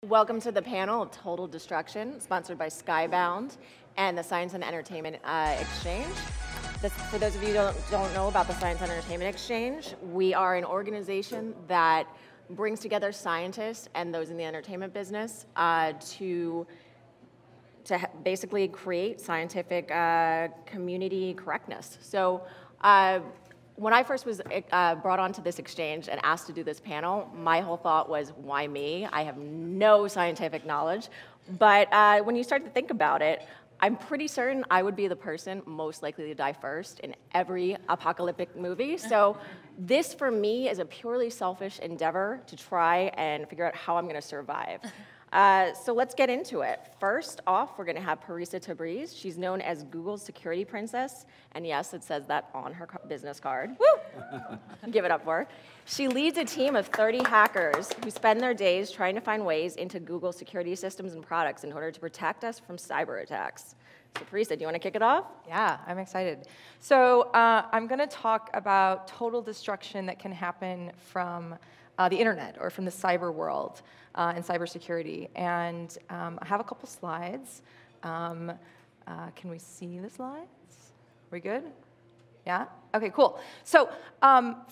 Welcome to the panel of Total Destruction, sponsored by Skybound and the Science and Entertainment Exchange. For those of you who don't know about the Science and Entertainment Exchange, we are an organization that brings together scientists and those in the entertainment business to basically create scientific community correctness. So when I first was brought onto this exchange and asked to do this panel, my whole thought was, why me? I have no scientific knowledge. But when you start to think about it, I'm pretty certain I would be the person most likely to die first in every apocalyptic movie. So this, for me, is a purely selfish endeavor to try and figure out how I'm going to survive. So let's get into it. First off, we're going to have Parisa Tabriz. She's known as Google's security princess. And yes, it says that on her business card. Woo! Give it up for her. She leads a team of 30 hackers who spend their days trying to find ways into Google's security systems and products in order to protect us from cyber attacks. So Parisa, do you want to kick it off? Yeah, I'm excited. So I'm going to talk about total destruction that can happen from the internet or from the cyber world and cybersecurity. And I have a couple slides. Can we see the slides? We good? Yeah? Okay, cool. So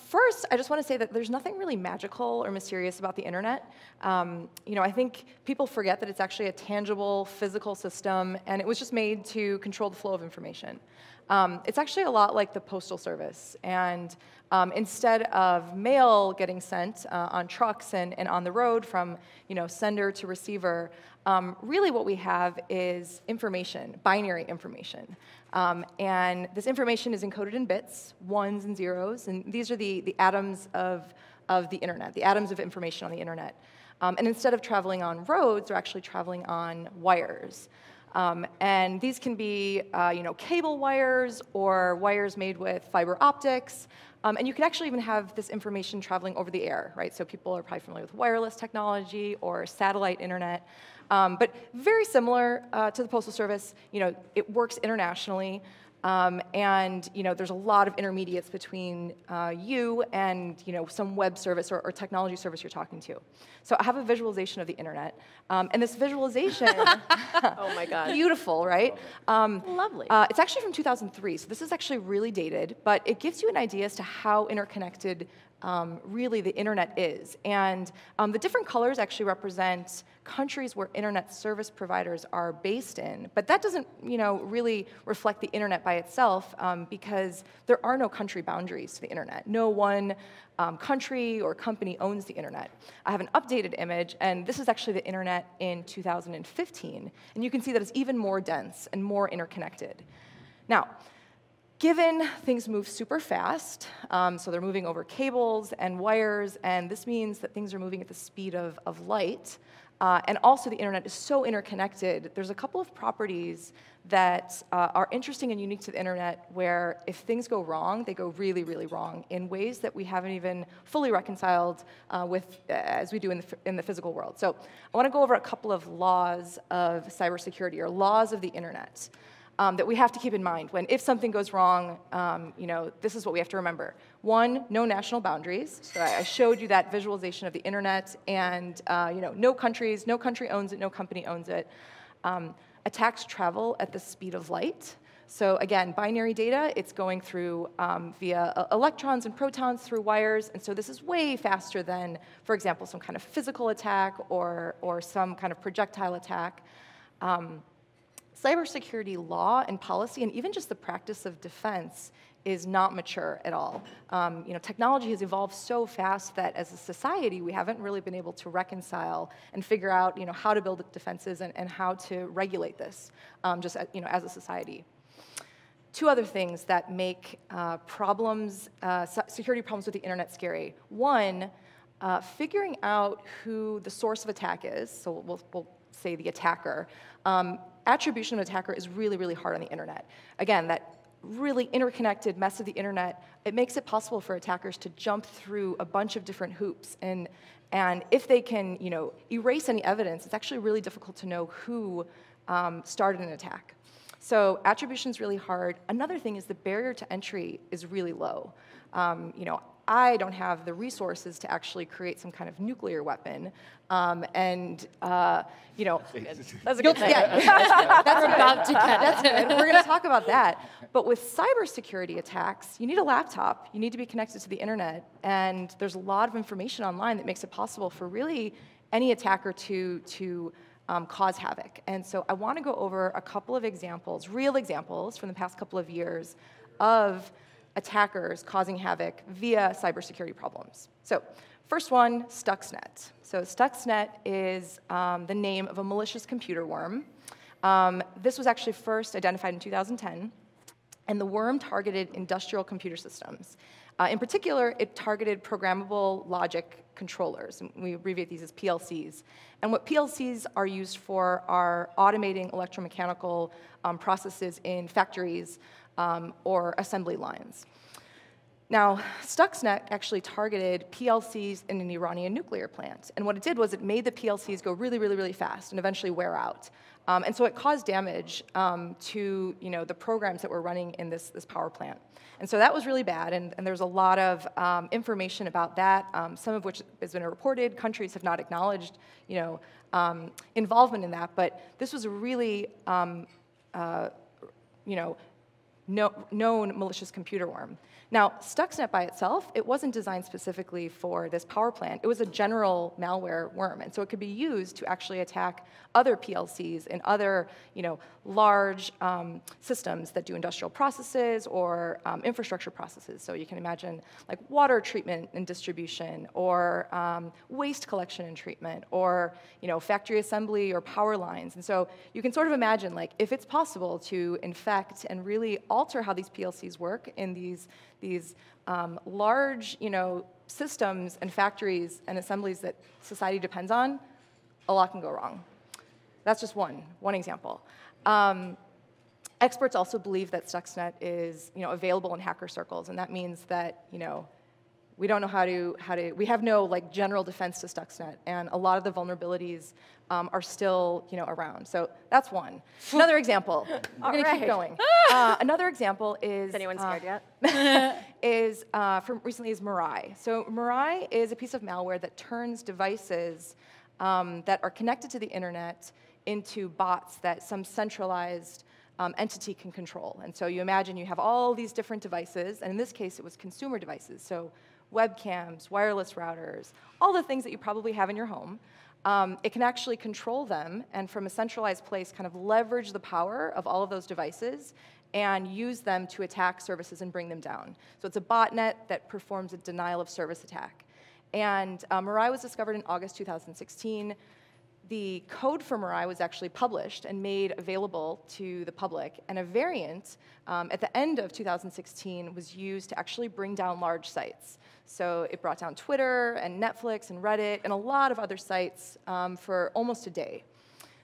first, I just want to say that there's nothing really magical or mysterious about the internet. I think people forget that it's actually a tangible, physical system, and it was just made to control the flow of information. It's actually a lot like the Postal Service. And instead of mail getting sent on trucks and on the road from sender to receiver, really what we have is information, binary information. And this information is encoded in bits, ones and zeros, and these are the atoms of the internet, the atoms of information on the internet. And instead of traveling on roads, they're actually traveling on wires. And these can be cable wires or wires made with fiber optics. And you can actually even have this information traveling over the air, right? So people are probably familiar with wireless technology or satellite internet. But very similar to the Postal Service, it works internationally. And there's a lot of intermediates between you and some web service or technology service you're talking to. So I have a visualization of the internet, and this visualization, Oh my God, beautiful, right? Lovely. It's actually from 2003, so this is actually really dated, but it gives you an idea as to how interconnected really the internet is. And the different colors actually represent countries where internet service providers are based in, but that doesn't really reflect the internet by itself because there are no country boundaries to the internet. No one country or company owns the internet. I have an updated image, and this is actually the internet in 2015, and you can see that it's even more dense and more interconnected. Now, given things move super fast, so they're moving over cables and wires, and this means that things are moving at the speed of light, and also the internet is so interconnected, there's a couple of properties that are interesting and unique to the internet where if things go wrong, they go really, really wrong in ways that we haven't even fully reconciled with as we do in the physical world. So I want to go over a couple of laws of cybersecurity or laws of the internet. That we have to keep in mind if something goes wrong, this is what we have to remember. One, no national boundaries. So I showed you that visualization of the internet, and no countries, no country owns it, no company owns it. Attacks travel at the speed of light. So again, binary data, it's going through via electrons and protons through wires, and so this is way faster than, for example, some kind of physical attack or some kind of projectile attack. Cybersecurity law and policy, and even just the practice of defense, is not mature at all. Technology has evolved so fast that as a society, we haven't really been able to reconcile and figure out how to build defenses and how to regulate this just as a society. Two other things that make security problems with the internet scary. One, figuring out who the source of attack is, so we'll say the attacker. Attribution of attacker is really, really hard on the internet. Again, that really interconnected mess of the internet, it makes it possible for attackers to jump through a bunch of different hoops. And if they can erase any evidence, it's actually really difficult to know who started an attack. So attribution is really hard. Another thing is the barrier to entry is really low. I don't have the resources to actually create some kind of nuclear weapon. You know, That's a good thing. yeah, that's good. About to get That's good. We're going to talk about that. But with cybersecurity attacks, you need a laptop. You need to be connected to the internet. And there's a lot of information online that makes it possible for really any attacker to cause havoc. And so I want to go over a couple of examples, real examples from the past couple of years of attackers causing havoc via cybersecurity problems. So first one, Stuxnet. So Stuxnet is the name of a malicious computer worm. This was actually first identified in 2010, and the worm targeted industrial computer systems. In particular, it targeted programmable logic controllers, and we abbreviate these as PLCs. And what PLCs are used for are automating electromechanical processes in factories or assembly lines. Now, Stuxnet actually targeted PLCs in an Iranian nuclear plant. And what it did was it made the PLCs go really, really, really fast and eventually wear out. And so it caused damage to the programs that were running in this power plant. And so that was really bad, and there's a lot of information about that, some of which has been reported. Countries have not acknowledged involvement in that, but this was a really known malicious computer worm. Now, Stuxnet by itself, it wasn't designed specifically for this power plant. It was a general malware worm, and so it could be used to actually attack other PLCs and other, large systems that do industrial processes or infrastructure processes. So you can imagine like water treatment and distribution, or waste collection and treatment, or factory assembly or power lines. And so you can sort of imagine, like, if it's possible to infect and really alter how these PLCs work in these large, systems and factories and assemblies that society depends on, a lot can go wrong. That's just one example. Experts also believe that Stuxnet is, available in hacker circles, and that means that, we don't know how to, we have no general defense to Stuxnet, and a lot of the vulnerabilities are still, around. So that's one. Another example. We're going to keep going. Another example is. Is anyone scared yet? Recently is Mirai. So Mirai is a piece of malware that turns devices that are connected to the internet into bots that some centralized entity can control. And so you imagine you have all these different devices, and in this case it was consumer devices. So webcams, wireless routers, all the things that you probably have in your home. It can actually control them, and from a centralized place kind of leverage the power of all of those devices and use them to attack services and bring them down. So it's a botnet that performs a denial of service attack. And Mirai was discovered in August 2016. The code for Mirai was actually published and made available to the public, and a variant at the end of 2016 was used to actually bring down large sites. So it brought down Twitter and Netflix and Reddit and a lot of other sites for almost a day.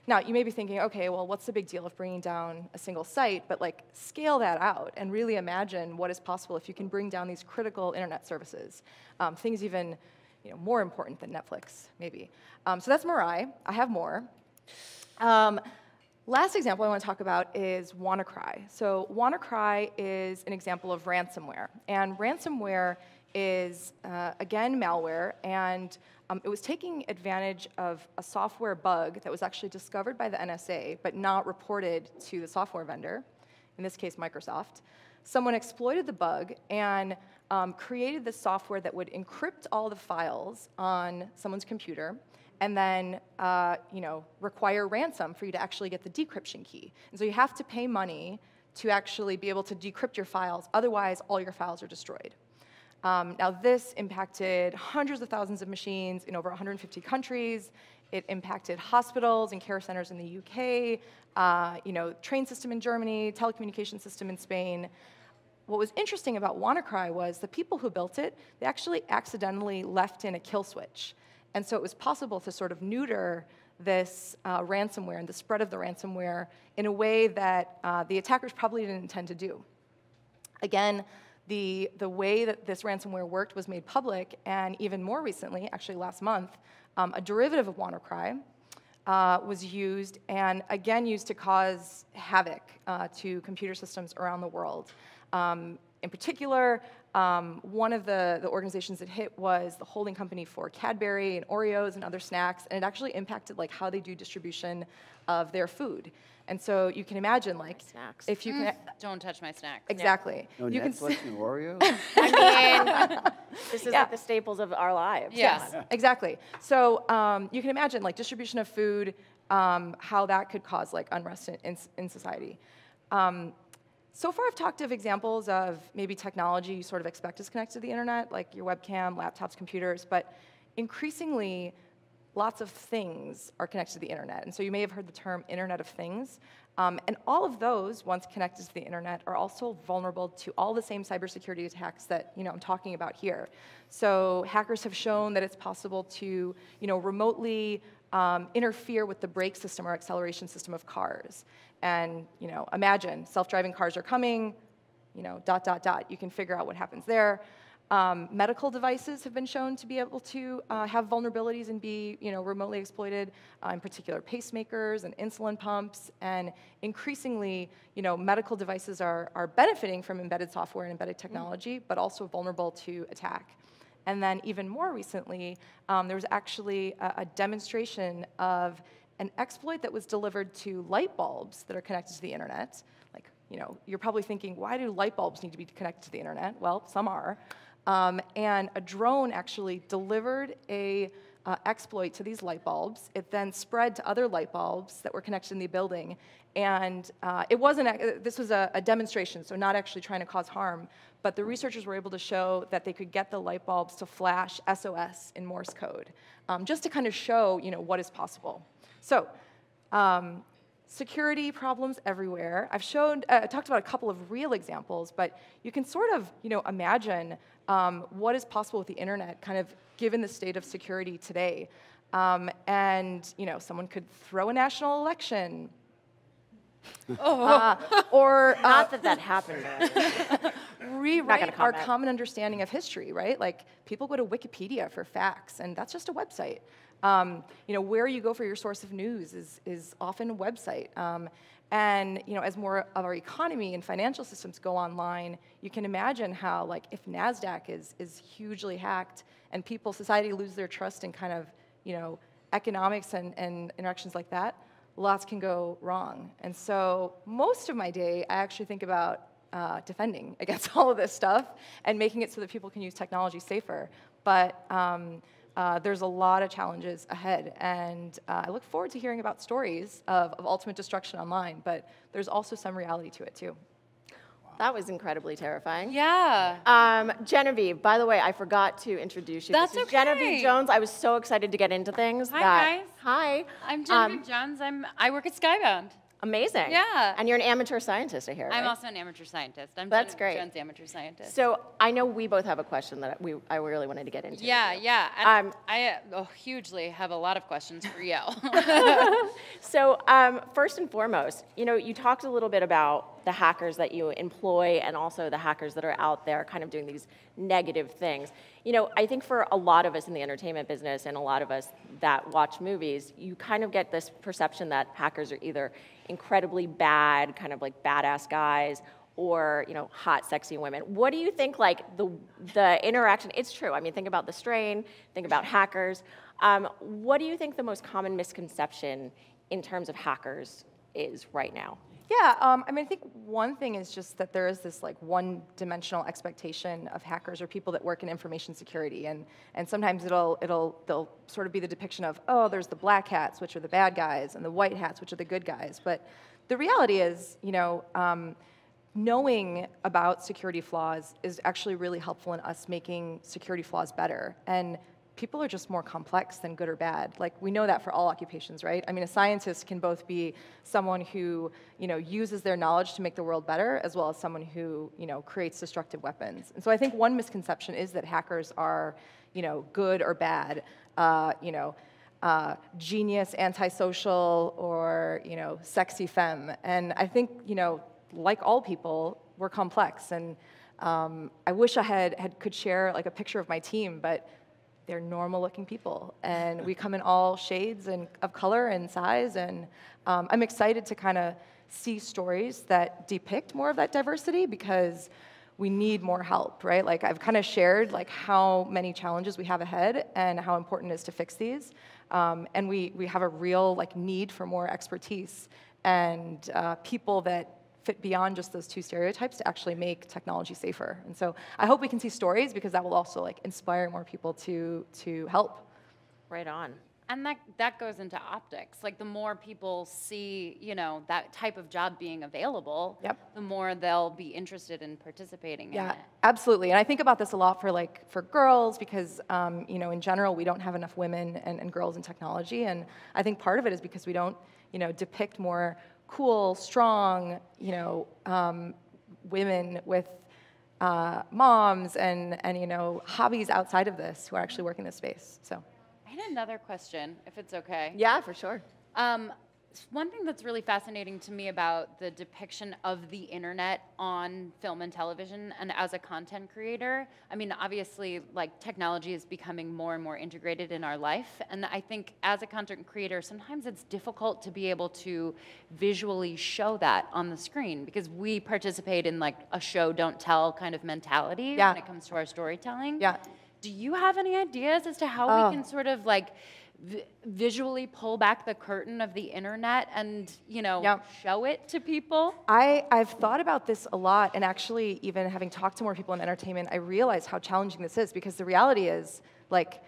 Now, you may be thinking, okay, well, what's the big deal of bringing down a single site? But scale that out and really imagine what is possible if you can bring down these critical internet services, things even more important than Netflix, maybe. So that's Mirai. I have more. Last example I want to talk about is WannaCry. So WannaCry is an example of ransomware. And ransomware is, again, malware. And it was taking advantage of a software bug that was actually discovered by the NSA, but not reported to the software vendor, in this case, Microsoft. Someone exploited the bug and created this software that would encrypt all the files on someone's computer, and then require ransom for you to actually get the decryption key. And so you have to pay money to actually be able to decrypt your files. Otherwise, all your files are destroyed. Now, this impacted hundreds of thousands of machines in over 150 countries. It impacted hospitals and care centers in the UK, train system in Germany, telecommunication system in Spain. What was interesting about WannaCry was the people who built it, they actually accidentally left in a kill switch. And so it was possible to sort of neuter this ransomware and the spread of the ransomware in a way that the attackers probably didn't intend to do. Again, the way that this ransomware worked was made public, and even more recently, actually last month, a derivative of WannaCry was used, and again used to cause havoc to computer systems around the world. In particular, One of the organizations it hit was the holding company for Cadbury and Oreos and other snacks, and it actually impacted like how they do distribution of their food. And so you can imagine, like, Snacks. if you can, Don't touch my snacks. exactly. No You can Netflix and Oreos? I mean, this is Yeah. like the staples of our lives. Yeah. Yes, exactly. So you can imagine, like, distribution of food, how that could cause like unrest in society. So far, I've talked of examples of maybe technology you sort of expect is connected to the internet, like your webcam, laptops, computers, but increasingly, lots of things are connected to the internet. And so you may have heard the term Internet of Things. And all of those, once connected to the internet, are also vulnerable to all the same cybersecurity attacks that I'm talking about here. So hackers have shown that it's possible to remotely interfere with the brake system or acceleration system of cars. And imagine self-driving cars are coming, dot, dot, dot. You can figure out what happens there. Medical devices have been shown to be able to have vulnerabilities and be remotely exploited, in particular pacemakers and insulin pumps. And increasingly, medical devices are benefiting from embedded software and embedded technology, but also vulnerable to attack. And then even more recently, there was actually a demonstration of an exploit that was delivered to light bulbs that are connected to the internet. Like, you're probably thinking, why do light bulbs need to be connected to the internet? Well, some are. And a drone actually delivered a exploit to these light bulbs. It then spread to other light bulbs that were connected in the building. And it wasn't, this was a demonstration, so not actually trying to cause harm, but the researchers were able to show that they could get the light bulbs to flash SOS in Morse code, just to kind of show, what is possible. So, security problems everywhere. I've talked about a couple of real examples, but you can sort of, imagine what is possible with the internet, kind of given the state of security today. And, someone could throw a national election. Or Not that happened. rewrite our comment. common understanding of history, right? Like, people go to Wikipedia for facts, and that's just a website. Where you go for your source of news is often a website. And as more of our economy and financial systems go online, you can imagine how, like, if NASDAQ is hugely hacked and society lose their trust in kind of, economics and interactions like that, lots can go wrong. And so most of my day, I actually think about defending against all of this stuff and making it so that people can use technology safer. But there's a lot of challenges ahead, and I look forward to hearing about stories of ultimate destruction online, but there's also some reality to it, too. That was incredibly terrifying. Yeah. Genevieve, by the way, I forgot to introduce you. That's This is okay. Genevieve Jones. I was so excited to get into things. Hi, guys. Hi. I'm Genevieve Jones. I work at Skybound. Amazing. Yeah. And you're an amateur scientist, I hear, right? I'm also an amateur scientist. I'm That's Genevieve great. Jones, amateur scientist. So I know we both have a question that I really wanted to get into. Yeah. And I hugely have a lot of questions for you. So first and foremost, you talked a little bit about the hackers that you employ and also the hackers that are out there kind of doing these negative things. I think for a lot of us in the entertainment business and a lot of us that watch movies, you kind of get this perception that hackers are either incredibly bad, kind of like badass guys, or hot, sexy women. What do you think, like the interaction? It's true. I mean, think about The Strain. Think about hackers. What do you think the most common misconception in terms of hackers is right now? Yeah, I think one thing is just that there is this like one-dimensional expectation of hackers or people that work in information security, and sometimes they'll sort of be the depiction of, oh, there's the black hats, which are the bad guys, and the white hats, which are the good guys. But the reality is, knowing about security flaws is actually really helpful in us making security flaws better. And people are just more complex than good or bad. Like, we know that for all occupations, right? I mean, a scientist can both be someone who, uses their knowledge to make the world better, as well as someone who, creates destructive weapons. And so I think one misconception is that hackers are, good or bad, genius, antisocial, or, sexy femme. And I think, like all people, we're complex. And I wish I could share like a picture of my team, but they're normal-looking people, and we come in all shades of color and size, and I'm excited to kind of see stories that depict more of that diversity, because we need more help, right? Like I've kind of shared like how many challenges we have ahead and how important it is to fix these. And we have a real like need for more expertise and people that fit beyond just those two stereotypes to actually make technology safer. And so I hope we can see stories because that will also like inspire more people to help. Right on. And that goes into optics. Like the more people see, you know, that type of job being available, Yep. the more they'll be interested in participating in it. Absolutely. And I think about this a lot for girls because, you know, in general, we don't have enough women and girls in technology. And I think part of it is because we don't, you know, depict more cool, strong, you know, women with moms and, you know, hobbies outside of this who are actually working this space. So. I had another question, if it's okay. Yeah, for sure. One thing that's really fascinating to me about the depiction of the internet on film and television and as a content creator, I mean, obviously, like, technology is becoming more and more integrated in our life. And I think as a content creator, sometimes it's difficult to be able to visually show that on the screen because we participate in, like, a show, don't tell kind of mentality when it comes to our storytelling. Yeah. Do you have any ideas as to how we can sort of, like, visually pull back the curtain of the internet and, you know, show it to people? I've thought about this a lot, and actually even having talked to more people in entertainment, I realize how challenging this is because the reality is, like,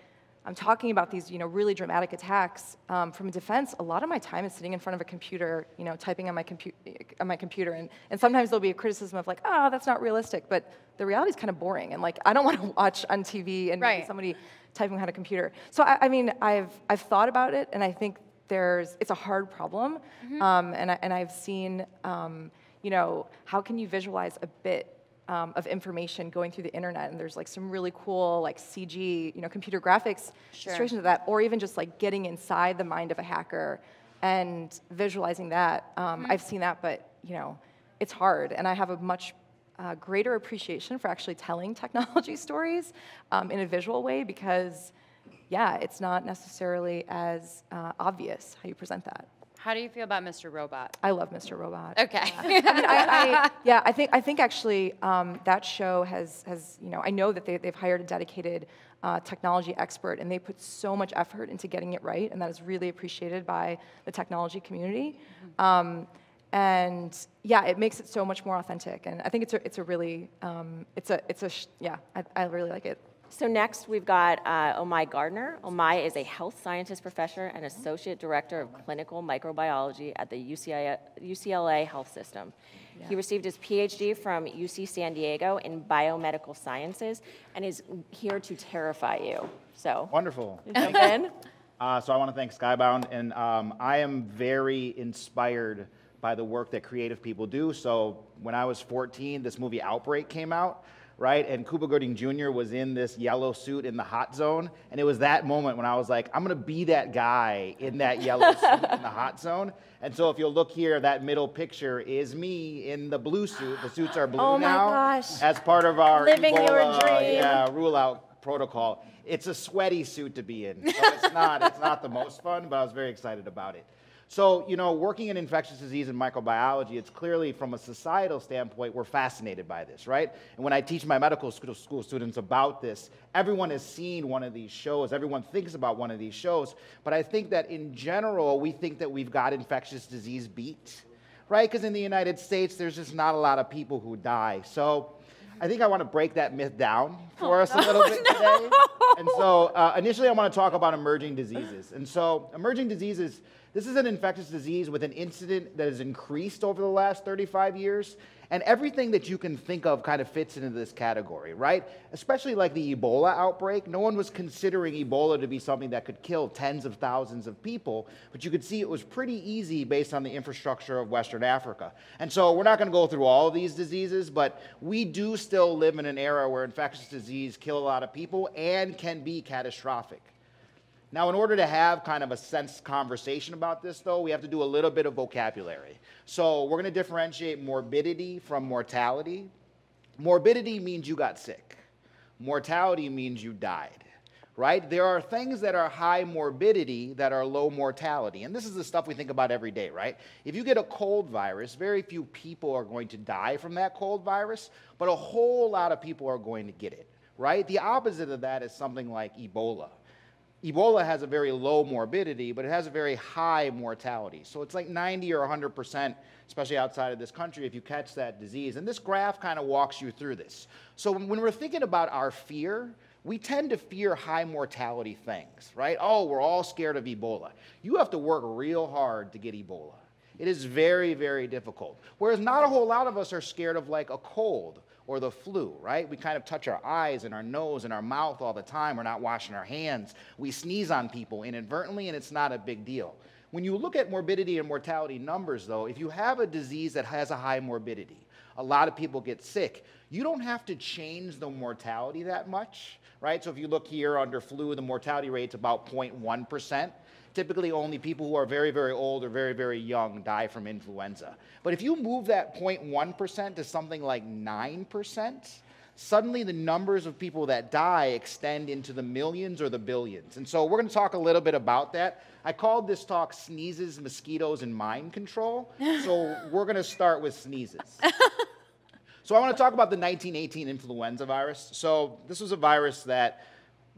I'm talking about these, you know, really dramatic attacks. From defense, a lot of my time is sitting in front of a computer, you know, typing on my computer, and sometimes there'll be a criticism of like, oh, that's not realistic, but the reality is kind of boring, and like, I don't want to watch on TV and maybe somebody typing on a computer. So I mean, I've thought about it, and I think it's a hard problem, and I've seen, you know, how can you visualize a bit of information going through the internet, and there's like some really cool like CG, you know, computer graphics illustrations of that, or even just like getting inside the mind of a hacker and visualizing that. I've seen that, but you know, it's hard, and I have a much greater appreciation for actually telling technology stories in a visual way because, yeah, it's not necessarily as obvious how you present that. How do you feel about Mr. Robot? I love Mr. Robot. Okay. I mean, I think actually that show has you know, I know that they've hired a dedicated technology expert, and they put so much effort into getting it right, and that is really appreciated by the technology community. And yeah, it makes it so much more authentic, and I think it's a really I really like it. So next, we've got Omai Gardner. Omai is a health scientist professor and associate director of clinical microbiology at the UCLA Health System. Yeah. He received his PhD from UC San Diego in biomedical sciences and is here to terrify you. So wonderful. Jump in. So I want to thank Skybound, and I am very inspired by the work that creative people do. So when I was 14, this movie Outbreak came out. Right, and Cuba Gooding Jr. was in this yellow suit in the hot zone, and it was that moment when I was like, I'm gonna be that guy in that yellow suit in the hot zone. And so if you'll look here, that middle picture is me in the blue suit. The suits are blue now. Gosh. As part of our Living your Ebola, dream. rule out protocol. It's a sweaty suit to be in, so it's not the most fun, but I was very excited about it. So, you know, working in infectious disease and microbiology, it's clearly from a societal standpoint, we're fascinated by this, right? And when I teach my medical school students about this, everyone has seen one of these shows, everyone thinks about one of these shows, but I think that in general, we think that we've got infectious disease beat, right? Because in the United States, there's just not a lot of people who die. So I think I want to break that myth down for us a little bit today. And so initially, I want to talk about emerging diseases. And so emerging diseases, this is an infectious disease with an incidence that has increased over the last 35 years. And everything that you can think of kind of fits into this category, right? Especially like the Ebola outbreak. No one was considering Ebola to be something that could kill tens of thousands of people, but you could see it was pretty easy based on the infrastructure of Western Africa. And so we're not going to go through all of these diseases, but we do still live in an era where infectious disease kill a lot of people and can be catastrophic. Now, in order to have kind of a sensed conversation about this, though, we have to do a little bit of vocabulary. So we're going to differentiate morbidity from mortality. Morbidity means you got sick. Mortality means you died. right? There are things that are high morbidity that are low mortality. And this is the stuff we think about every day, right? If you get a cold virus, very few people are going to die from that cold virus, but a whole lot of people are going to get it, right? The opposite of that is something like Ebola. Ebola has a very low morbidity, but it has a very high mortality. So it's like 90 or 100%, especially outside of this country, if you catch that disease. And this graph kind of walks you through this. So when we're thinking about our fear, we tend to fear high mortality things, right? Oh, we're all scared of Ebola. You have to work real hard to get Ebola. It is very, very difficult. Whereas not a whole lot of us are scared of like a cold or the flu, right? We kind of touch our eyes and our nose and our mouth all the time. We're not washing our hands. We sneeze on people inadvertently, and it's not a big deal. When you look at morbidity and mortality numbers, though, if you have a disease that has a high morbidity, a lot of people get sick, you don't have to change the mortality that much, right? So if you look here under flu, the mortality rate's about 0.1%. Typically only people who are very, very old or very, very young die from influenza. But if you move that 0.1% to something like 9%, suddenly the numbers of people that die extend into the millions or the billions. And so we're going to talk a little bit about that. I called this talk Sneezes, Mosquitoes, and Mind Control. So we're going to start with sneezes. So I want to talk about the 1918 influenza virus. So this was a virus that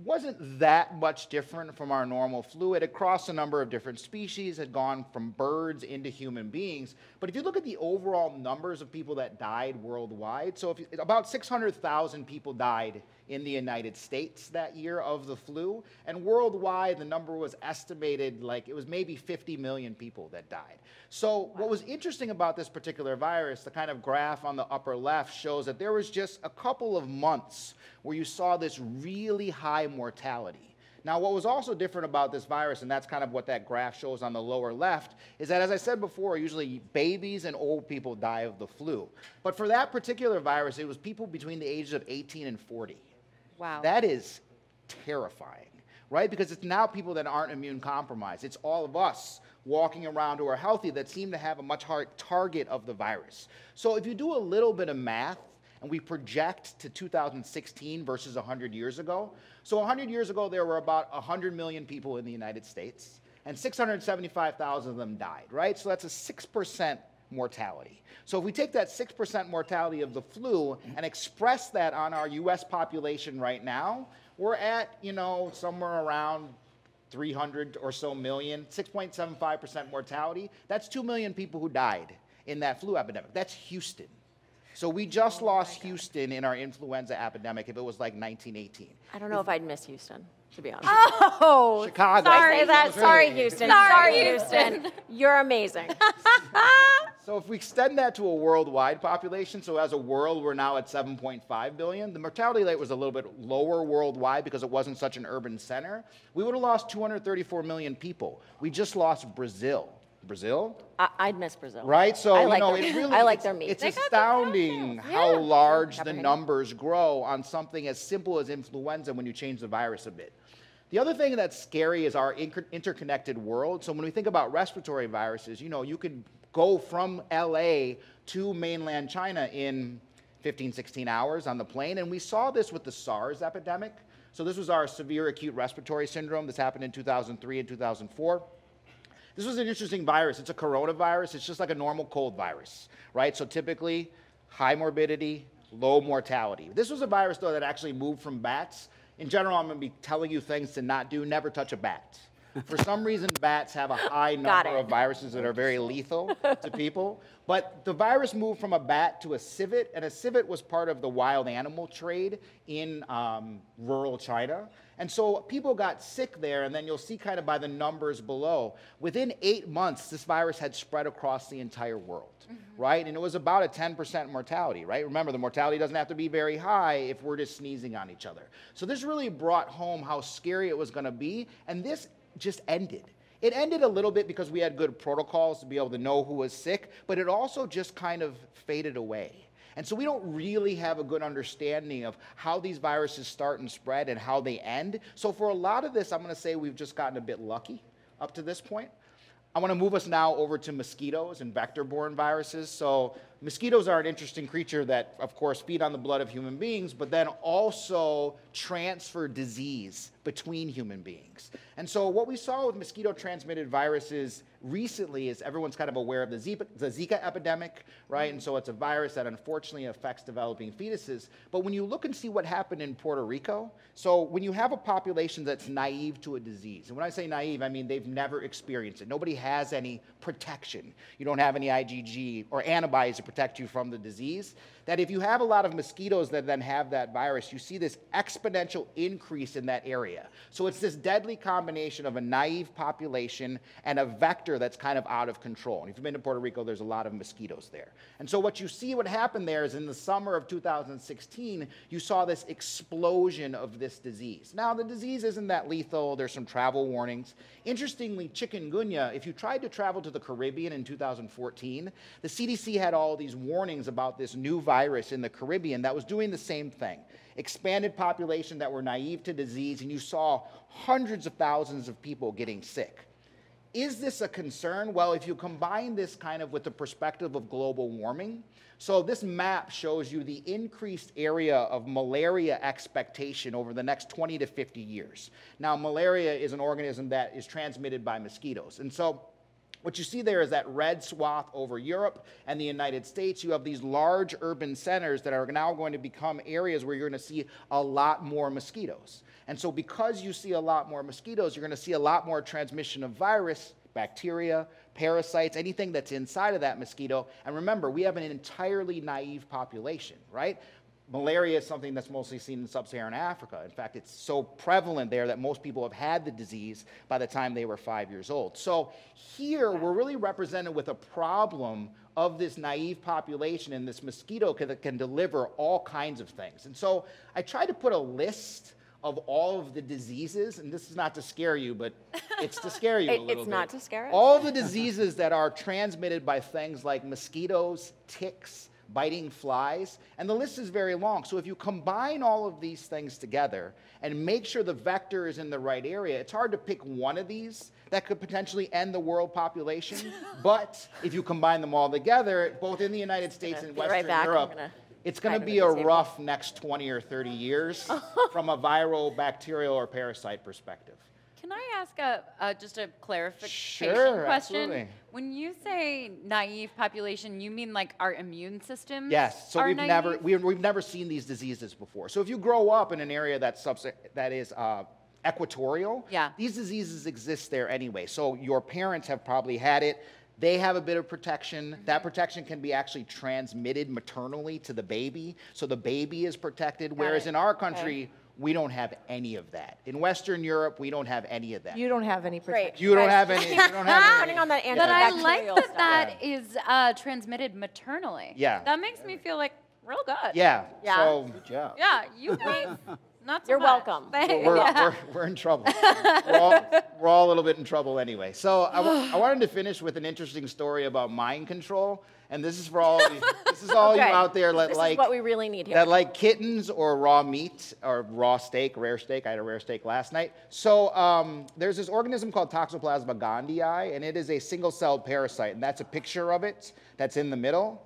wasn't that much different from our normal flu. It had crossed a number of different species, had gone from birds into human beings. But if you look at the overall numbers of people that died worldwide, so about 600,000 people died in the United States that year of the flu, and worldwide the number was estimated like it was maybe 50 million people that died. So what was interesting about this particular virus, the kind of graph on the upper left shows that there was just a couple of months where you saw this really high mortality. Now, what was also different about this virus, and that's kind of what that graph shows on the lower left, is that, as I said before, usually babies and old people die of the flu. But for that particular virus, it was people between the ages of 18 and 40. Wow. That is terrifying, right? Because it's now people that aren't immune compromised. It's all of us walking around who are healthy that seem to have a much higher target of the virus. So if you do a little bit of math, and we project to 2016 versus 100 years ago. So 100 years ago, there were about 100 million people in the United States, and 675,000 of them died, right? So that's a 6% mortality. So if we take that 6% mortality of the flu and express that on our US population right now, we're at, somewhere around 300 or so million, 6.75% mortality. That's 2 million people who died in that flu epidemic. That's Houston. So we just lost Houston in our influenza epidemic if it was like 1918. I don't know if I'd miss Houston, to be honest. Oh, Chicago. Sorry, sorry, Houston. Sorry, Houston. You're amazing. So if we extend that to a worldwide population, so as a world, we're now at 7.5 billion. The mortality rate was a little bit lower worldwide because it wasn't such an urban center. We would have lost 234 million people. We just lost Brazil. Brazil? I'd miss Brazil. Right? So, I like it really, I like their meat. It's astounding how large the Cartagena. numbers grow on something as simple as influenza when you change the virus a bit. The other thing that's scary is our interconnected world. So when we think about respiratory viruses, you can go from LA to mainland China in 15, 16 hours on the plane. And we saw this with the SARS epidemic. So this was our severe acute respiratory syndrome. This happened in 2003 and 2004. This was an interesting virus. It's a coronavirus. It's just like a normal cold virus, right? So typically, high morbidity, low mortality. This was a virus, though, that actually moved from bats. In general, I'm going to be telling you things to not do. Never touch a bat. For some reason, bats have a high number of viruses that are very lethal to people. But the virus moved from a bat to a civet, and a civet was part of the wild animal trade in rural China. And so people got sick there, and then you'll see kind of by the numbers below, within 8 months, this virus had spread across the entire world, right? And it was about a 10% mortality, right? Remember, the mortality doesn't have to be very high if we're just sneezing on each other. So this really brought home how scary it was going to be, and this just ended. It ended a little bit because we had good protocols to be able to know who was sick, but it also just kind of faded away. And so we don't really have a good understanding of how these viruses start and spread and how they end. So for a lot of this, I'm going to say we've just gotten a bit lucky up to this point. I want to move us now over to mosquitoes and vector-borne viruses. So mosquitoes are an interesting creature that, of course, feed on the blood of human beings, but then also transfer disease between human beings. And so what we saw with mosquito-transmitted viruses recently is everyone's kind of aware of the Zika epidemic, right? And so it's a virus that unfortunately affects developing fetuses. But when you look and see what happened in Puerto Rico, so when you have a population that's naive to a disease, and when I say naive, I mean they've never experienced it. Nobody has any protection. You don't have any IgG or antibodies to protect you from the disease. That if you have a lot of mosquitoes that then have that virus, you see this exponential increase in that area. So it's this deadly combination of a naive population and a vector that's kind of out of control. And if you've been to Puerto Rico, there's a lot of mosquitoes there. And so what you see what happened there is in the summer of 2016, you saw this explosion of this disease. Now, the disease isn't that lethal. There's some travel warnings. Interestingly, chikungunya, if you tried to travel to the Caribbean in 2014, the CDC had all these warnings about this new virus in the Caribbean that was doing the same thing. Expanded population that were naive to disease, and you saw hundreds of thousands of people getting sick. Is this a concern? Well, if you combine this kind of with the perspective of global warming, so this map shows you the increased area of malaria expectation over the next 20 to 50 years. Now, malaria is an organism that is transmitted by mosquitoes. And so what you see there is that red swath over Europe and the United States. You have these large urban centers that are now going to become areas where you're going to see a lot more mosquitoes. And so because you see a lot more mosquitoes, you're going to see a lot more transmission of virus, bacteria, parasites, anything that's inside of that mosquito. And remember, we have an entirely naive population, right? Malaria is something that's mostly seen in sub-Saharan Africa. In fact, it's so prevalent there that most people have had the disease by the time they were 5 years old. So here, we're really represented with a problem of this naive population, and this mosquito that can deliver all kinds of things. And so I tried to put a list of all of the diseases, and this is not to scare you, but it's to scare you a little bit. It's not to scare us. All the diseases that are transmitted by things like mosquitoes, ticks, biting flies, and the list is very long. So if you combine all of these things together and make sure the vector is in the right area, it's hard to pick one of these that could potentially end the world population. But if you combine them all together, both in the United States and Western Europe, it's going to be a rough next 20 or 30 years from a viral, bacterial, or parasite perspective. Can I ask just a clarification Sure, question? Absolutely. When you say naive population, you mean like our immune systems? Yes. So are we've naive? never seen these diseases before. So if you grow up in an area that is equatorial, yeah, these diseases exist there anyway. So your parents have probably had it. They have a bit of protection. Mm-hmm. That protection can be actually transmitted maternally to the baby. So the baby is protected. Whereas in our country, we don't have any of that. In Western Europe, we don't have any of that. You don't have any protection. You don't have any. You don't have any. Depending on that But I antibacterial like stuff. that is transmitted maternally. Yeah. That makes me feel like real good. Yeah. Yeah. So Good job. Yeah, you guys, not so You're much. welcome. we're in trouble. We're all a little bit in trouble anyway. So I wanted to finish with an interesting story about mind control. And this is for all of you. This is all you out there that this like is what we really need here. that like kittens or raw meat or raw steak, rare steak. I had a rare steak last night. So there's this organism called Toxoplasma gondii, and it is a single-celled parasite, and that's a picture of it that's in the middle.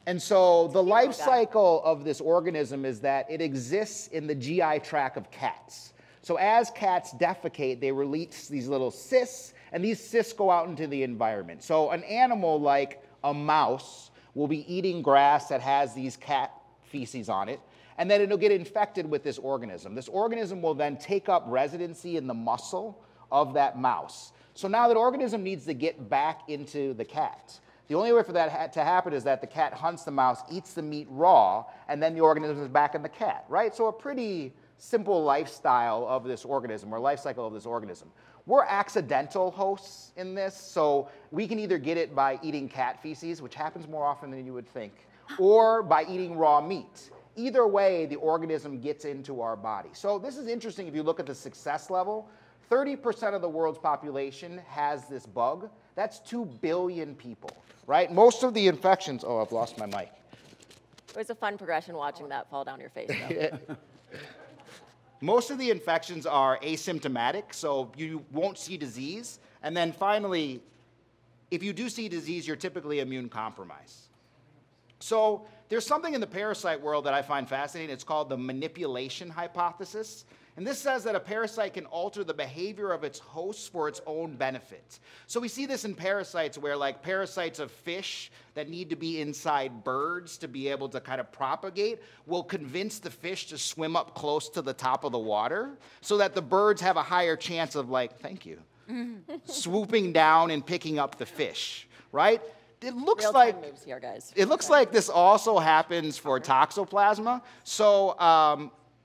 And so the life cycle of this organism is that it exists in the GI tract of cats. So as cats defecate, they release these little cysts, and these cysts go out into the environment. So an animal like a mouse will be eating grass that has these cat feces on it, and then it'll get infected with this organism. This organism will then take up residency in the muscle of that mouse. So now that organism needs to get back into the cat. The only way for that to happen is that the cat hunts the mouse, eats the meat raw, and then the organism is back in the cat, right? So a pretty simple lifestyle of this organism, or life cycle of this organism. We're accidental hosts in this, so we can either get it by eating cat feces, which happens more often than you would think, or by eating raw meat. Either way, the organism gets into our body. So this is interesting if you look at the success level. 30% of the world's population has this bug. That's 2 billion people, right? Most of the infections, oh, I've lost my mic. It was a fun progression watching that fall down your face, though. Most of the infections are asymptomatic, so you won't see disease. And then finally, if you do see disease, you're typically immune compromised. So there's something in the parasite world that I find fascinating. It's called the manipulation hypothesis. And this says that a parasite can alter the behavior of its hosts for its own benefit. So we see this in parasites where like parasites of fish that need to be inside birds to be able to kind of propagate will convince the fish to swim up close to the top of the water so that the birds have a higher chance of like, thank you, swooping down and picking up the fish, right? It looks like moves here, guys. It looks like this also happens for toxoplasma. So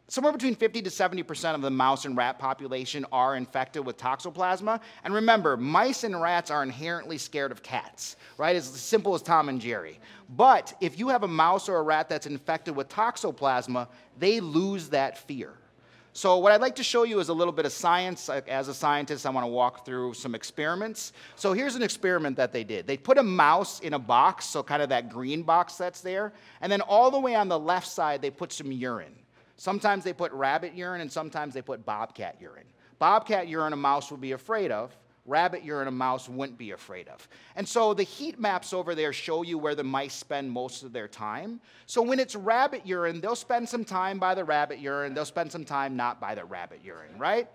somewhere between 50 to 70% of the mouse and rat population are infected with toxoplasma. And remember, mice and rats are inherently scared of cats, right? It's as simple as Tom and Jerry. But if you have a mouse or a rat that's infected with toxoplasma, they lose that fear. So what I'd like to show you is a little bit of science. As a scientist, I want to walk through some experiments. So here's an experiment that they did. They put a mouse in a box, so kind of that green box that's there, and then all the way on the left side, they put some urine. Sometimes they put rabbit urine, and sometimes they put bobcat urine. Bobcat urine a mouse would be afraid of. Rabbit urine a mouse wouldn't be afraid of. And so the heat maps over there show you where the mice spend most of their time. So when it's rabbit urine, they'll spend some time by the rabbit urine. They'll spend some time not by the rabbit urine, right?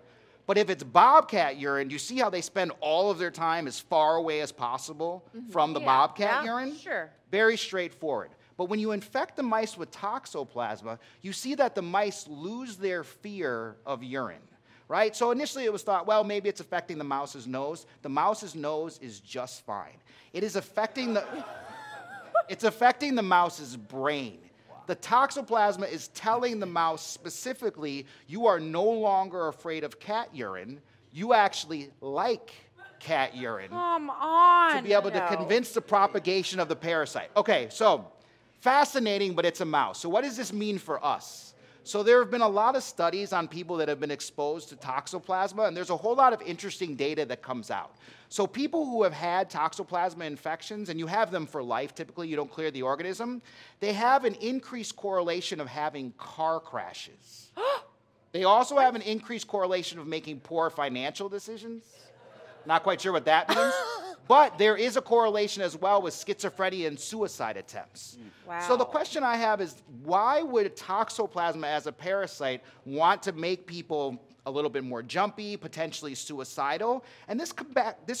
But if it's bobcat urine, you see how they spend all of their time as far away as possible from the bobcat urine? Sure. Very straightforward. But when you infect the mice with toxoplasma, you see that the mice lose their fear of urine, right? So initially it was thought, well, maybe it's affecting the mouse's nose. The mouse's nose is just fine. It is affecting it's affecting the mouse's brain. The toxoplasma is telling the mouse specifically, you are no longer afraid of cat urine. You actually like cat urine. Come on. To be able to convince the propagation of the parasite. Okay, so fascinating, but it's a mouse. So what does this mean for us? So there have been a lot of studies on people that have been exposed to toxoplasma, and there's a whole lot of interesting data that comes out. So people who have had toxoplasma infections, and you have them for life, typically you don't clear the organism, they have an increased correlation of having car crashes. They also have an increased correlation of making poor financial decisions. Not quite sure what that means. But there is a correlation as well with schizophrenia and suicide attempts. Wow. So the question I have is, why would toxoplasma as a parasite want to make people a little bit more jumpy, potentially suicidal? And this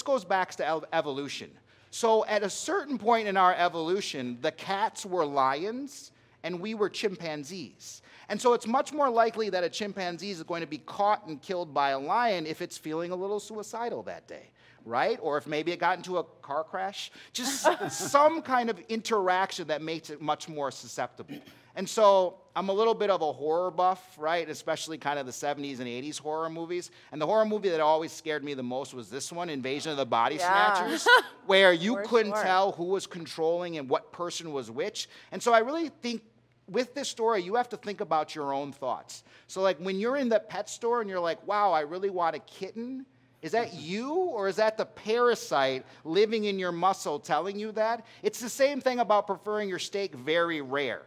goes back to evolution. So at a certain point in our evolution, the cats were lions and we were chimpanzees. And so it's much more likely that a chimpanzee is going to be caught and killed by a lion if it's feeling a little suicidal that day, right? Or if maybe it got into a car crash. Just some kind of interaction that makes it much more susceptible. And so I'm a little bit of a horror buff, right? Especially kind of the 70s and 80s horror movies. And the horror movie that always scared me the most was this one, Invasion of the Body Snatchers, where you couldn't tell who was controlling and what person was which. And so I really think with this story, you have to think about your own thoughts. So like when you're in the pet store and you're like, wow, I really want a kitten, is that you or is that the parasite living in your muscle telling you that? It's the same thing about preferring your steak very rare.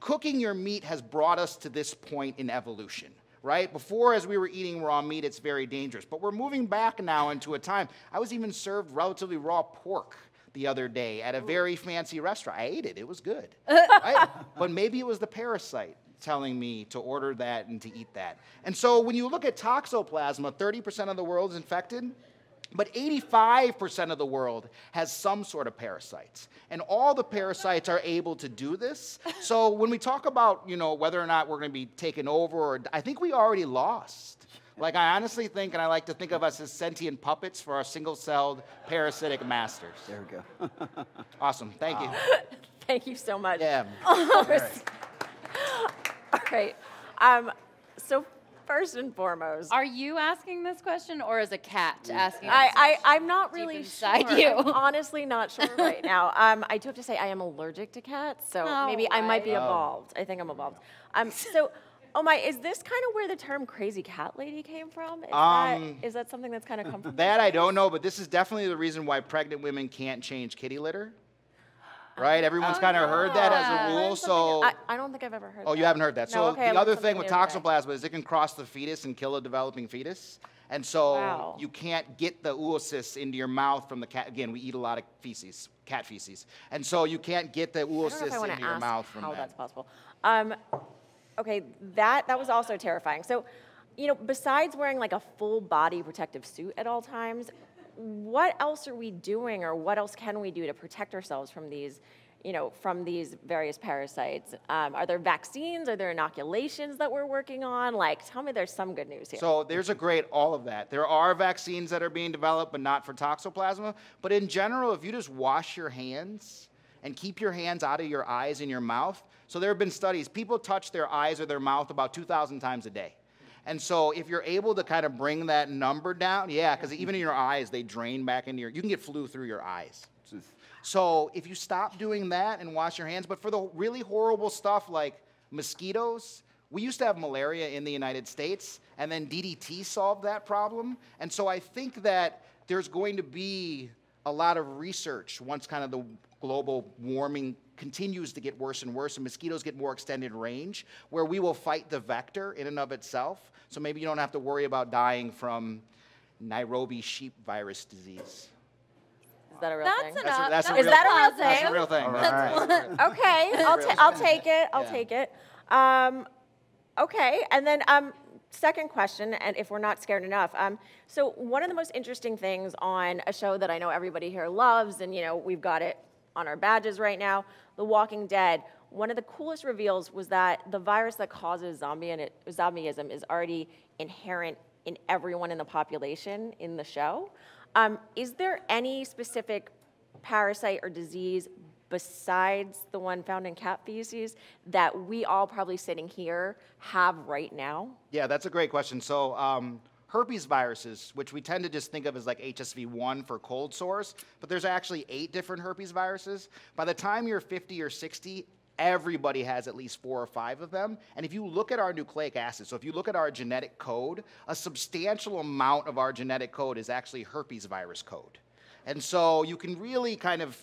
Cooking your meat has brought us to this point in evolution, right? Before, as we were eating raw meat, it's very dangerous. But we're moving back now into a time. I was even served relatively raw pork the other day at a very fancy restaurant. I ate it. It was good. Right? But maybe it was the parasite telling me to order that and to eat that. And so when you look at toxoplasma, 30% of the world is infected, but 85% of the world has some sort of parasites. And all the parasites are able to do this. So when we talk about, you know, whether or not we're going to be taken over, or I think we already lost. Like, I honestly think, and I like to think of us as sentient puppets for our single-celled parasitic masters. There we go. Awesome. Thank you. Thank you so much. Yeah. All right. So first and foremost, Are you asking this question, or is a cat asking? I'm not really inside sure. you. I'm honestly not sure right now. I do have to say I am allergic to cats, so Oh, maybe I might be right. evolved. I think I'm evolved. So, oh my, is this kind of where the term crazy cat lady came from? Is that something that's kind of come from? That I don't know, but this is definitely the reason why pregnant women can't change kitty litter. Right? Everyone's kind of heard that as a rule. So, I don't think I've ever heard. oh, you haven't heard that. No, So okay, I the other learned thing with something new today. toxoplasma is it can cross the fetus and kill a developing fetus. And so Wow. you can't get the oocysts into your mouth from the cat. Again, we eat a lot of feces, cat feces. And so you can't get the I don't know if I oocysts want into to your ask mouth from how that. that's possible. Okay, that was also terrifying. So, besides wearing like a full body protective suit at all times, what else are we doing, or what else can we do to protect ourselves from these, from these various parasites? Are there vaccines? Are there inoculations that we're working on? Like, tell me there's some good news here. So there's all of that. There are vaccines that are being developed, but not for toxoplasma. But in general, if you just wash your hands and keep your hands out of your eyes and your mouth. So there have been studies, people touch their eyes or their mouth about 2,000 times a day. And so if you're able to kind of bring that number down, yeah, because even in your eyes, they drain back into you can get flu through your eyes. So if you stop doing that and wash your hands, but for the really horrible stuff like mosquitoes, we used to have malaria in the United States, and then DDT solved that problem. And so I think that there's going to be a lot of research once kind of the global warming continues to get worse and worse and mosquitoes get more extended range, where we will fight the vector in and of itself. So maybe you don't have to worry about dying from Nairobi sheep virus disease. Is that a real thing? That's a Is real that a real That's thing? a real thing. All right. Okay, I'll take it. I'll take it. Okay, and then second question, and if we're not scared enough, so one of the most interesting things on a show that I know everybody here loves, and we've got it on our badges right now, The Walking Dead. One of the coolest reveals was that the virus that causes zombieism is already inherent in everyone in the population in the show. Is there any specific parasite or disease besides the one found in cat feces that we all probably sitting here have right now? Yeah, that's a great question. So herpes viruses, which we tend to just think of as like HSV1 for cold sores, but there's actually 8 different herpes viruses. By the time you're 50 or 60, everybody has at least 4 or 5 of them. And if you look at our nucleic acid, so if you look at our genetic code, a substantial amount of our genetic code is actually herpes virus code. And so you can really kind of,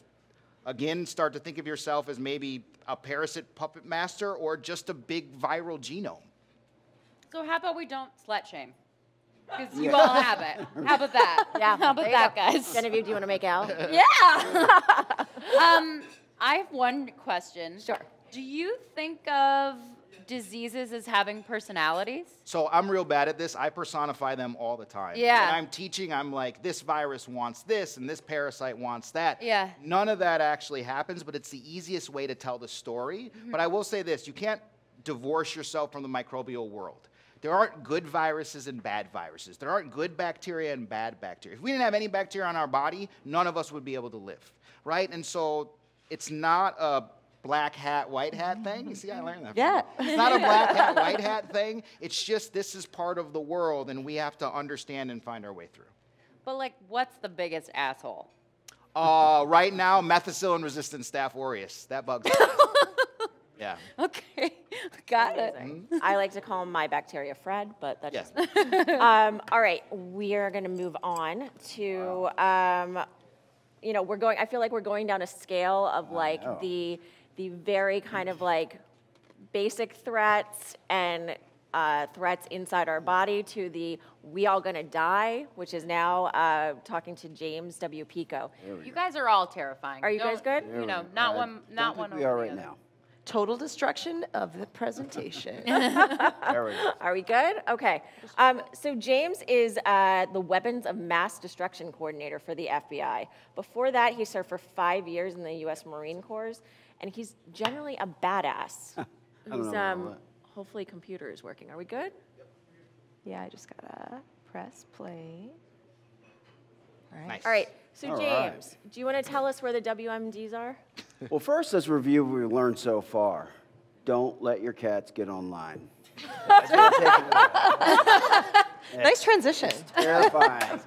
again, start to think of yourself as maybe a parasite puppet master or just a big viral genome. So how about we don't slut shame? Because you all have it. How about that? Yeah, How about there you that, go. guys? Genevieve, do you want to make out? Yeah. I have one question. Sure. Do you think of diseases as having personalities? So I'm real bad at this. I personify them all the time. Yeah. When I'm teaching, I'm like, this virus wants this, and this parasite wants that. Yeah. None of that actually happens, but it's the easiest way to tell the story. But I will say this, you can't divorce yourself from the microbial world. There aren't good viruses and bad viruses. There aren't good bacteria and bad bacteria. If we didn't have any bacteria on our body, none of us would be able to live, right? And so it's not a black hat, white hat thing. You see, I learned that. Yeah. It's not a black hat, white hat thing. It's just this is part of the world, and we have to understand and find our way through. But like, what's the biggest asshole? Right now, methicillin-resistant Staph aureus. That bugs me. Yeah. Okay, got it. Amazing. I like to call my bacteria Fred, but that's Yes. just me. All right, we are going to move on to, we're going. I feel like we're going down a scale of like the very kind of like basic threats and threats inside our body to the we all gonna die, which is now talking to James W. Pico. You guys are all terrifying. Are you guys good? You know, not one We are over right the other. now. Total destruction of the presentation. There we go. Are we good? Okay. So James is the Weapons of Mass Destruction Coordinator for the FBI. Before that, he served for 5 years in the U.S. Marine Corps, and he's generally a badass. don't He's, know about that. hopefully computer is working. Are we good? Yeah, I just gotta press play. All right. Nice. All right. So All James, right. do you want to tell us where the WMDs are? Well, first, let's review what we've learned so far. Don't let your cats get online. That's gonna take it away. Nice transition. Terrifying.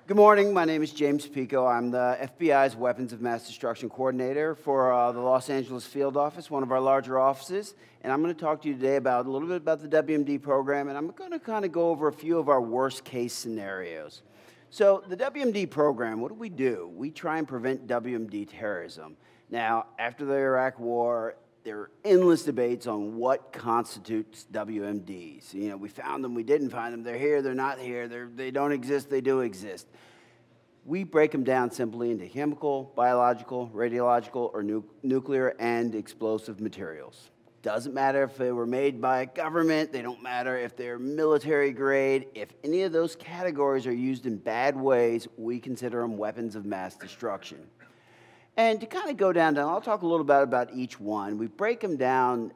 Good morning. My name is James Pico. I'm the FBI's Weapons of Mass Destruction Coordinator for the Los Angeles Field Office, one of our larger offices. And I'm going to talk to you today about a little bit about the WMD program, and I'm going to kind of go over a few of our worst case scenarios. So the WMD program, what do? We try and prevent WMD terrorism. Now, after the Iraq War, there are endless debates on what constitutes WMDs. You know, we found them, we didn't find them, they're here, they're not here, they don't exist, they do exist. We break them down simply into chemical, biological, radiological, or nuclear and explosive materials. Doesn't matter if they were made by a government, they don't matter if they're military grade. If any of those categories are used in bad ways, we consider them weapons of mass destruction. And to kind of go down, I'll talk a little bit about each one. We break them down.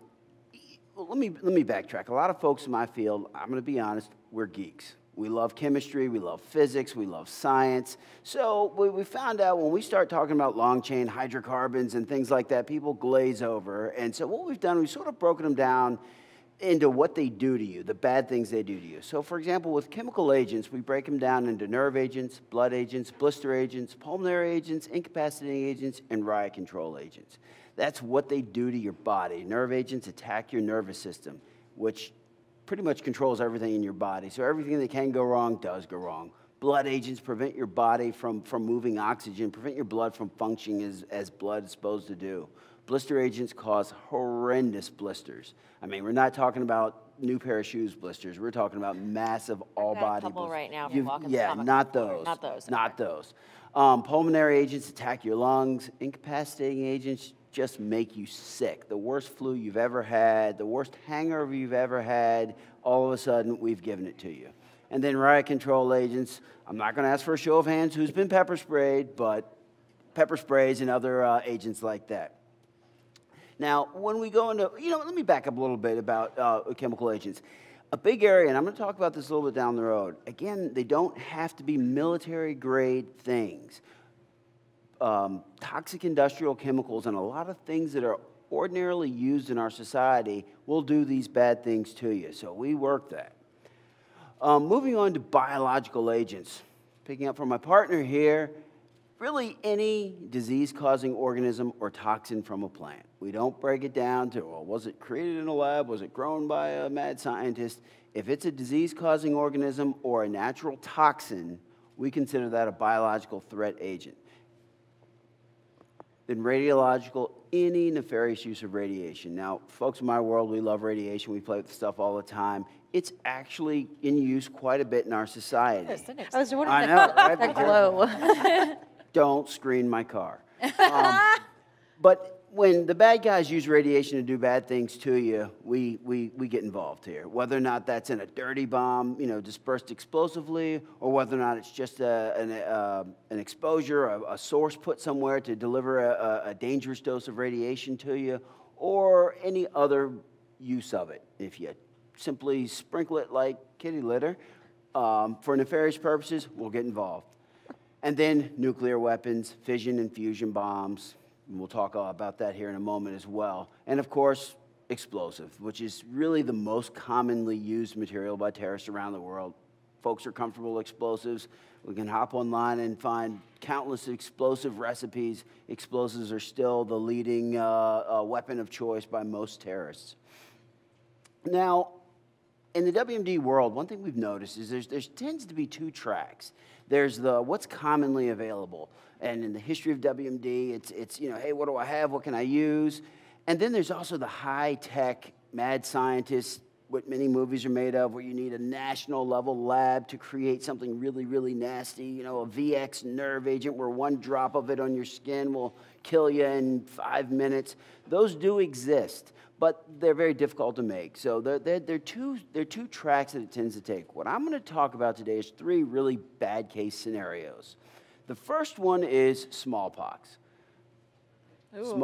Well, let me backtrack. A lot of folks in my field, I'm going to be honest, we're geeks. We love chemistry, we love physics, we love science. So we found out when we start talking about long-chain hydrocarbons and things like that, people glaze over. And so what we've done, we've sort of broken them down into what they do to you, the bad things they do to you. So for example, with chemical agents, we break them down into nerve agents, blood agents, blister agents, pulmonary agents, incapacitating agents, and riot control agents. That's what they do to your body. Nerve agents attack your nervous system, which pretty much controls everything in your body. So everything that can go wrong does go wrong. Blood agents prevent your body from moving oxygen, prevent your blood from functioning as blood is supposed to do. Blister agents cause horrendous blisters. I mean, we're not talking about new pair of shoes blisters. We're talking about massive all-body blisters. Couple right now. From walking Yeah, the not those. Not those. Not Okay. those. Pulmonary agents attack your lungs. Incapacitating agents just make you sick. The worst flu you've ever had, the worst hangover you've ever had, all of a sudden, we've given it to you. And then riot control agents, I'm not going to ask for a show of hands who's been pepper sprayed, but pepper sprays and other agents like that. Now, when we go into, let me back up a little bit about chemical agents. A big area, and I'm going to talk about this a little bit down the road. Again, they don't have to be military-grade things. Toxic industrial chemicals and a lot of things that are ordinarily used in our society will do these bad things to you. So we work that. Moving on to biological agents. Picking up from my partner here, really any disease-causing organism or toxin from a plant. We don't break it down to, well, was it created in a lab? Was it grown by a mad scientist? If it's a disease-causing organism or a natural toxin, we consider that a biological threat agent. Then radiological, any nefarious use of radiation. Now, folks in my world, we love radiation. We play with stuff all the time. It's actually in use quite a bit in our society. I was wondering I know, right? that glow. Don't screen my car. But when the bad guys use radiation to do bad things to you, we get involved here. Whether or not that's in a dirty bomb, dispersed explosively, or whether or not it's just an exposure, a source put somewhere to deliver a dangerous dose of radiation to you, or any other use of it. If you simply sprinkle it like kitty litter for nefarious purposes, we'll get involved. And then nuclear weapons, fission and fusion bombs. And we'll talk about that here in a moment as well. And of course, explosive, which is really the most commonly used material by terrorists around the world. Folks are comfortable with explosives. We can hop online and find countless explosive recipes. Explosives are still the leading weapon of choice by most terrorists. Now, in the WMD world, one thing we've noticed is there tends to be two tracks. There's what's commonly available. And in the history of WMD, it's hey, what do I have? What can I use? And then there's also the high-tech mad scientists, what many movies are made of, where you need a national-level lab to create something really, really nasty. A VX nerve agent where one drop of it on your skin will kill you in 5 minutes. Those do exist, but they're very difficult to make. So they're two tracks that it tends to take. What I'm going to talk about today is 3 really bad case scenarios. The first one is smallpox.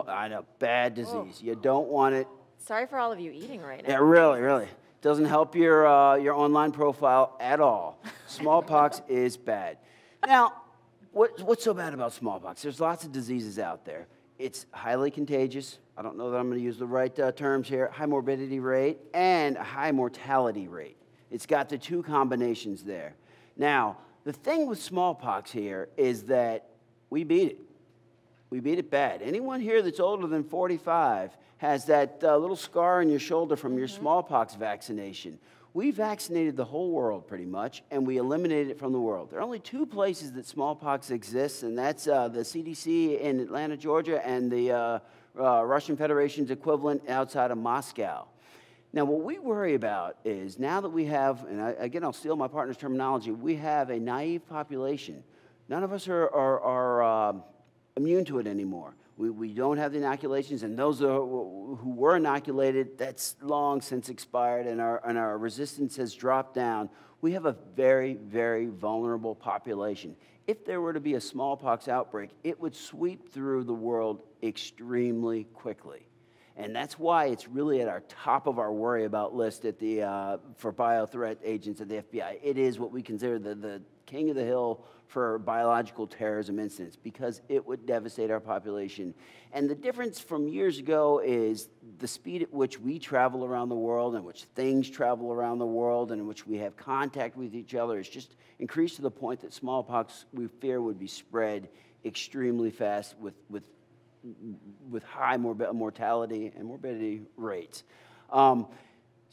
I know, bad disease. Whoa. You don't want it. Sorry for all of you eating right now. Yeah, really. Doesn't help your online profile at all. Smallpox is bad. Now, what's so bad about smallpox? There's lots of diseases out there. It's highly contagious. I don't know that I'm going to use the right terms here. High morbidity rate and a high mortality rate. It's got the 2 combinations there. Now, the thing with smallpox here is that we beat it. We beat it bad. Anyone here that's older than 45 has that little scar on your shoulder from your smallpox vaccination. We vaccinated the whole world pretty much, and we eliminated it from the world. There are only 2 places that smallpox exists, and that's the Sdcc in Atlanta, Georgia, and the Russian Federation's equivalent outside of Moscow. Now, what we worry about is now that we have, and again, I'll steal my partner's terminology, we have a naive population. None of us are immune to it anymore. We don't have the inoculations, and those who were inoculated, that's long since expired, and our resistance has dropped down. We have a very, very vulnerable population. If there were to be a smallpox outbreak, it would sweep through the world extremely quickly. And that's why it's really at our top of our worry about list at for biothreat agents at the FBI. It is what we consider the king of the hill for biological terrorism incidents because it would devastate our population. And the difference from years ago is the speed at which we travel around the world and which things travel around the world and in which we have contact with each other is just increased to the point that smallpox, we fear, would be spread extremely fast with high mortality and morbidity rates.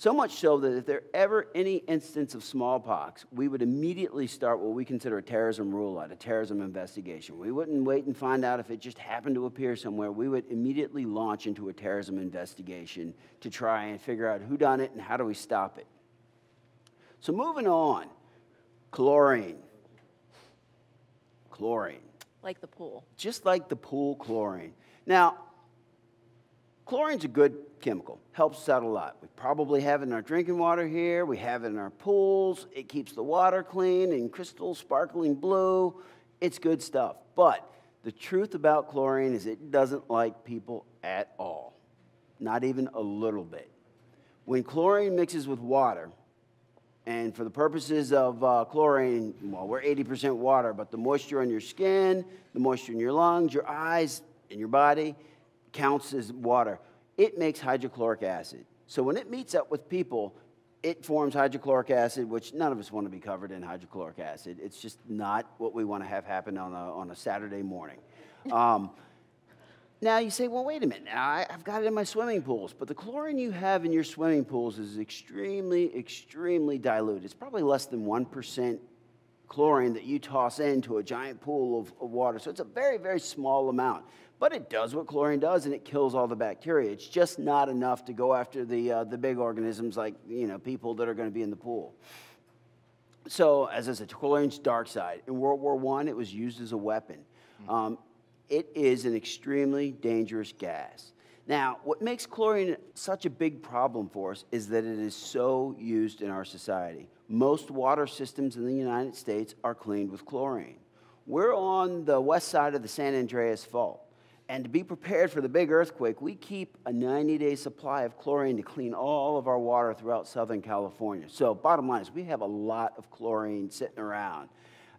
So much so that if there ever any instance of smallpox, we would immediately start what we consider a terrorism rule-out, a terrorism investigation. We wouldn't wait and find out if it just happened to appear somewhere. We would immediately launch into a terrorism investigation to try and figure out who done it and how do we stop it. So moving on, chlorine. Chlorine. Like the pool. Just like the pool chlorine. Now, chlorine's a good chemical, helps us out a lot. We probably have it in our drinking water here, we have it in our pools, it keeps the water clean and crystal sparkling blue, it's good stuff. But the truth about chlorine is it doesn't like people at all, not even a little bit. When chlorine mixes with water, and for the purposes of chlorine, well, we're 80% water, but the moisture on your skin, the moisture in your lungs, your eyes, and your body counts as water. It makes hydrochloric acid. So when it meets up with people, it forms hydrochloric acid, which none of us want to be covered in hydrochloric acid. It's just not what we want to have happen on a Saturday morning. Now you say, well, wait a minute. Now, I've got it in my swimming pools, but the chlorine you have in your swimming pools is extremely, extremely dilute. It's probably less than 1% chlorine that you toss into a giant pool of water. So it's a very, very small amount. But it does what chlorine does, and it kills all the bacteria. It's just not enough to go after the big organisms like people that are going to be in the pool. So, as I said, chlorine's dark side. In World War I, it was used as a weapon. It is an extremely dangerous gas. Now, what makes chlorine such a big problem for us is that it is so used in our society. Most water systems in the United States are cleaned with chlorine. We're on the west side of the San Andreas Fault. And to be prepared for the big earthquake, we keep a 90-day supply of chlorine to clean all of our water throughout Southern California. So bottom line is we have a lot of chlorine sitting around.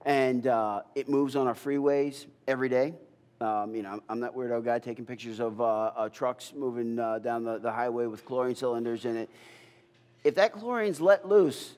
And it moves on our freeways every day. I'm that weirdo guy taking pictures of trucks moving down the highway with chlorine cylinders in it. If that chlorine's let loose,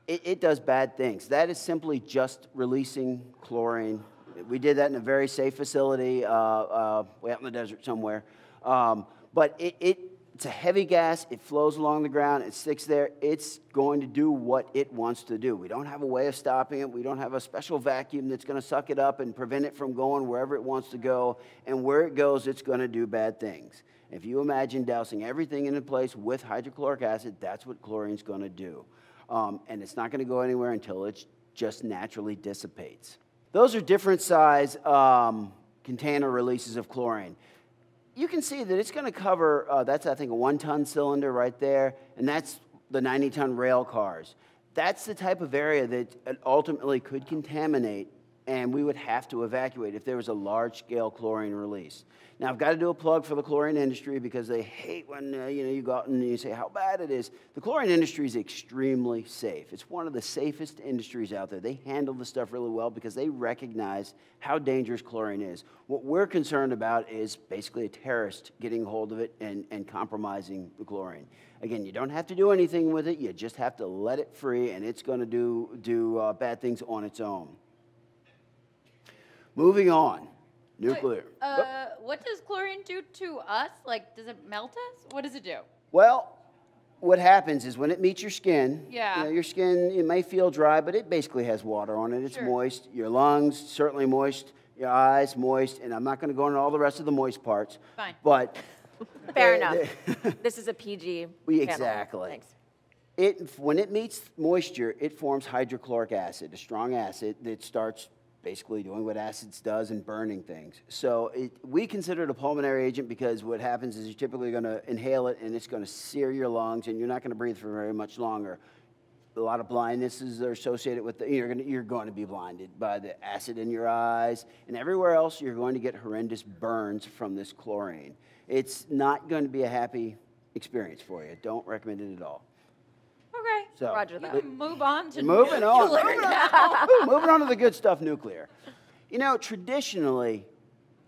it does bad things. That is simply just releasing chlorine. We did that in a very safe facility way out in the desert somewhere. But it's a heavy gas. It flows along the ground. It sticks there. It's going to do what it wants to do. We don't have a way of stopping it. We don't have a special vacuum that's going to suck it up and prevent it from going wherever it wants to go. And where it goes, it's going to do bad things. If you imagine dousing everything into place with hydrochloric acid, that's what chlorine's going to do. And it's not going to go anywhere until it just naturally dissipates. Those are different size container releases of chlorine. You can see that it's going to cover, that's I think a 1-ton cylinder right there, and that's the 90-ton rail cars. That's the type of area that ultimately could contaminate, and we would have to evacuate if there was a large-scale chlorine release. Now, I've got to do a plug for the chlorine industry because they hate when you go out and you say how bad it is. The chlorine industry is extremely safe. It's one of the safest industries out there. They handle the stuff really well because they recognize how dangerous chlorine is. What we're concerned about is basically a terrorist getting hold of it and compromising the chlorine. Again, you don't have to do anything with it. You just have to let it free, and it's going to do bad things on its own. Moving on. Nuclear. What does chlorine do to us? Like, does it melt us? What does it do? Well, what happens is when it meets your skin, Yeah. Your skin, it may feel dry, but it basically has water on it. It's Sure. moist. Your lungs, certainly moist. your eyes moist, and I'm not going to go into all the rest of the moist parts. Fine. But Fair enough. This is a PG panel. Exactly. Thanks. When it meets moisture, it forms hydrochloric acid, a strong acid that starts basically doing what acids does and burning things. So we consider it a pulmonary agent because what happens is you're typically going to inhale it and it's going to sear your lungs and you're not going to breathe for very much longer. A lot of blindnesses are associated with you're going to be blinded by the acid in your eyes, and everywhere else you're going to get horrendous burns from this chlorine. It's not going to be a happy experience for you. Don't recommend it at all. Okay. So, Roger that. You can move on to moving on. nuclear now. Moving on to the good stuff, nuclear. You know, traditionally,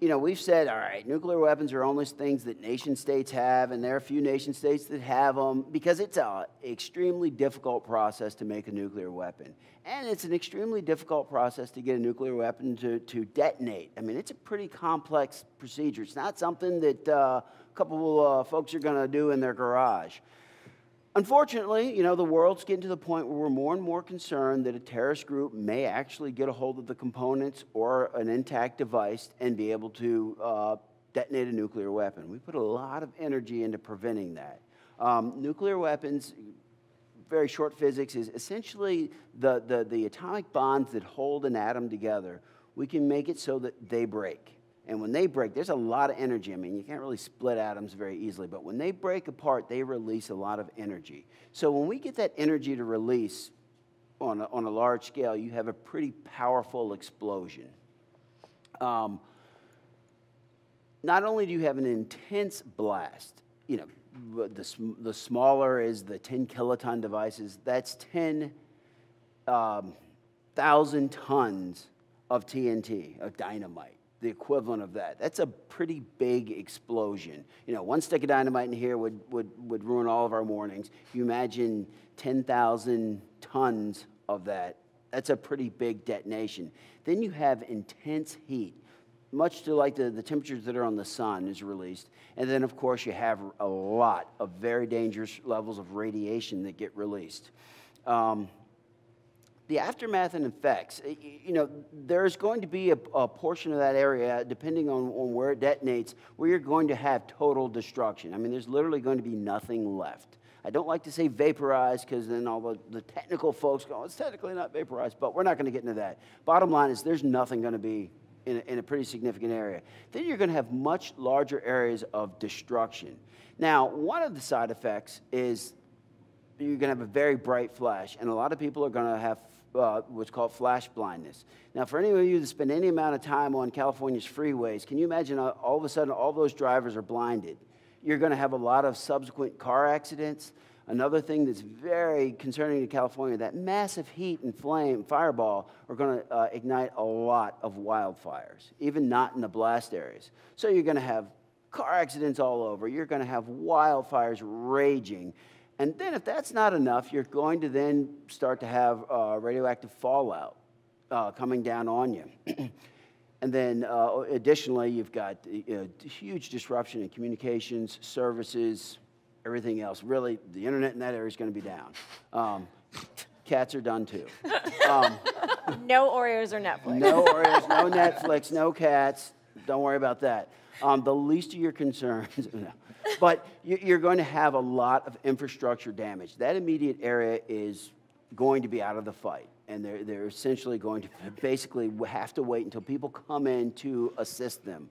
we've said, all right, nuclear weapons are only things that nation states have, and there are a few nation states that have them because it's an extremely difficult process to make a nuclear weapon. And it's an extremely difficult process to get a nuclear weapon to detonate. I mean, it's a pretty complex procedure. It's not something that a couple of folks are going to do in their garage. Unfortunately, the world's getting to the point where we're more and more concerned that a terrorist group may actually get a hold of the components or an intact device and be able to detonate a nuclear weapon. We put a lot of energy into preventing that. Nuclear weapons, very short physics, is essentially the atomic bonds that hold an atom together. We can make it so that they break. And when they break, there's a lot of energy. I mean, you can't really split atoms very easily, but when they break apart, they release a lot of energy. So when we get that energy to release on a large scale, you have a pretty powerful explosion. Not only do you have an intense blast, the smaller is the 10 kiloton devices. That's 10,000 tons of TNT, of dynamite. The equivalent of that. That's a pretty big explosion. One stick of dynamite in here would ruin all of our mornings. You imagine 10,000 tons of that. That's a pretty big detonation. Then you have intense heat, much to like the temperatures that are on the sun is released. And then, of course, you have a lot of very dangerous levels of radiation that get released. The aftermath and effects, there's going to be a portion of that area, depending on where it detonates, where you're going to have total destruction. I mean, there's literally going to be nothing left. I don't like to say vaporized because then all the technical folks go, it's technically not vaporized, but we're not going to get into that. Bottom line is there's nothing going to be in a pretty significant area. Then you're going to have much larger areas of destruction. Now, one of the side effects is you're going to have a very bright flash, and a lot of people are going to have what's called flash blindness. Now, for any of you that spend any amount of time on California's freeways, can you imagine all of a sudden all those drivers are blinded? You're going to have a lot of subsequent car accidents. Another thing that's very concerning to California, that massive heat and fireball are going to ignite a lot of wildfires, even not in the blast areas. So you're going to have car accidents all over. You're going to have wildfires raging. And then if that's not enough, you're going to then start to have radioactive fallout coming down on you. And then additionally, you've got huge disruption in communications, services, everything else. Really, the internet in that area is going to be down. Cats are done too. No Oreos or Netflix. No Oreos, no Netflix, no cats. Don't worry about that. The least of your concerns. No. But you're going to have a lot of infrastructure damage. That immediate area is going to be out of the fight. And they're essentially going to basically have to wait until people come in to assist them.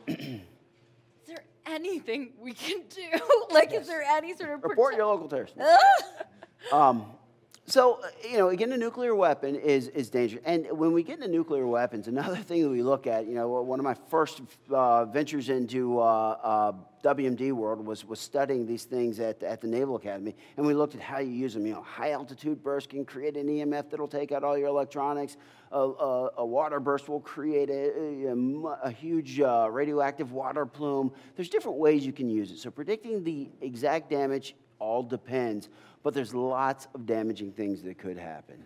Is there anything we can do? Like, yes. Is there any sort of report your local terrorist? So, again, a nuclear weapon is dangerous. And when we get into nuclear weapons, another thing that we look at, one of my first ventures into WMD world was studying these things at the Naval Academy. And we looked at how you use them. High altitude burst can create an EMF that'll take out all your electronics. A water burst will create a huge radioactive water plume. There's different ways you can use it. So predicting the exact damage all depends. But there's lots of damaging things that could happen.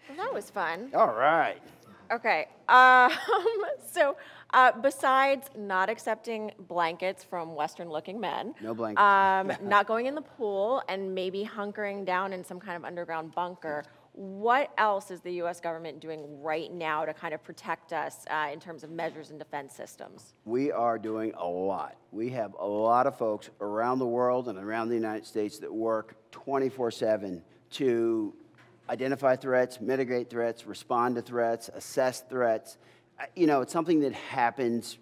Well, that was fun. All right. Okay. So besides not accepting blankets from Western-looking men, no blankets. Not going in the pool, and maybe hunkering down in some kind of underground bunker, What else is the U.S. government doing right now to kind of protect us in terms of measures and defense systems? We are doing a lot. We have a lot of folks around the world and around the United States that work 24/7 to identify threats, mitigate threats, respond to threats, assess threats. You know, it's something that happens